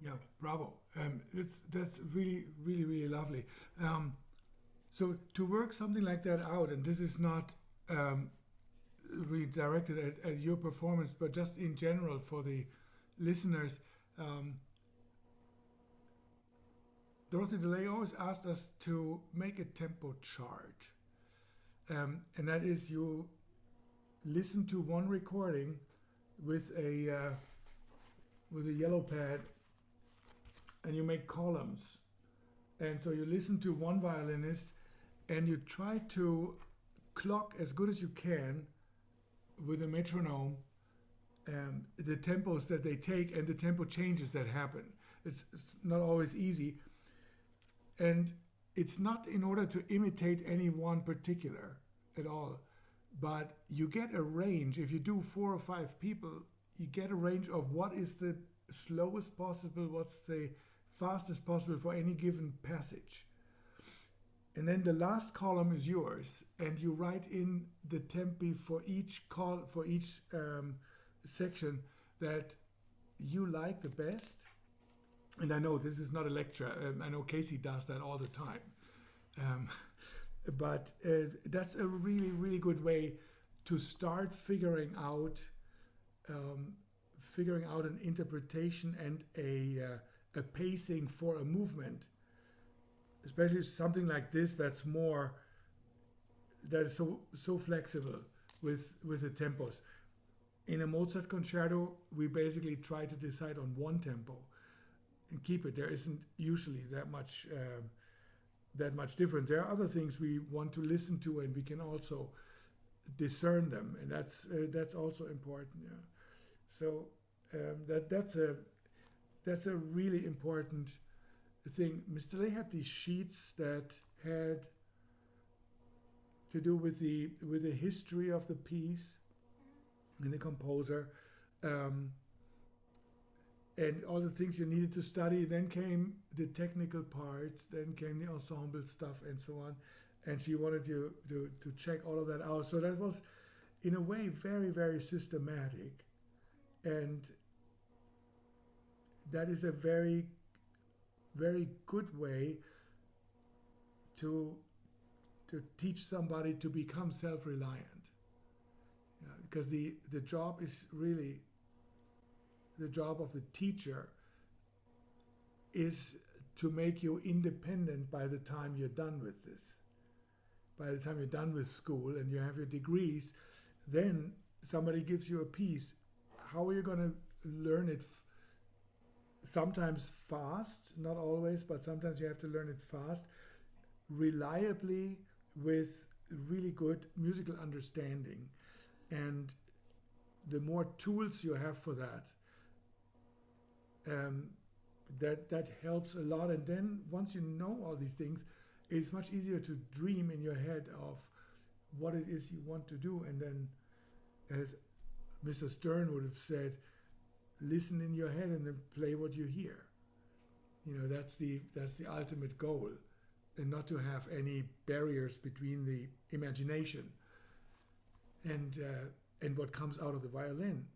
Yeah, bravo. That's really, really, really lovely. So to work something like that out, and this is not really directed at your performance, but just in general for the listeners, um, Dorothy DeLay always asked us to make a tempo chart, and that is you listen to one recording with a yellow pad, and you make columns. And so you listen to one violinist, and you try to clock as good as you can with a metronome the tempos that they take and the tempo changes that happen. It's not always easy, and it's not in order to imitate any one particular at all, but you get a range. If you do 4 or 5 people, you get a range of what is the slowest possible, what's the fastest possible for any given passage. And then the last column is yours, and you write in the tempi for each section that you like the best. And I know this is not a lecture. I know Casey does that all the time. Um, but that's a really, really good way to start figuring out an interpretation and a pacing for a movement, especially something like this that is so flexible with the tempos. In a Mozart concerto, we basically try to decide on one tempo and keep it. There isn't usually that much difference. There are other things we want to listen to, and we can also discern them, and that's also important. Yeah. So that's a really important thing. Mr. Lay had these sheets that had to do with the history of the piece and the composer, and all the things you needed to study. Then came the technical parts, then came the ensemble stuff, and so on. And she wanted to check all of that out. So that was, in a way, very, very systematic, and that is a very, very good way to teach somebody to become self-reliant. Yeah, because the job is really, the job of the teacher is to make you independent by the time you're done with this. By the time you're done with school and you have your degrees, then somebody gives you a piece. How are you going to learn it? Sometimes fast, not always, but sometimes you have to learn it fast, reliably, with really good musical understanding. And the more tools you have for that, that helps a lot. And then once you know all these things, it's much easier to dream in your head of what it is you want to do. And then, as Mr. Stern would have said, listen in your head and then play what you hear. You know, that's the ultimate goal, and not to have any barriers between the imagination and what comes out of the violin.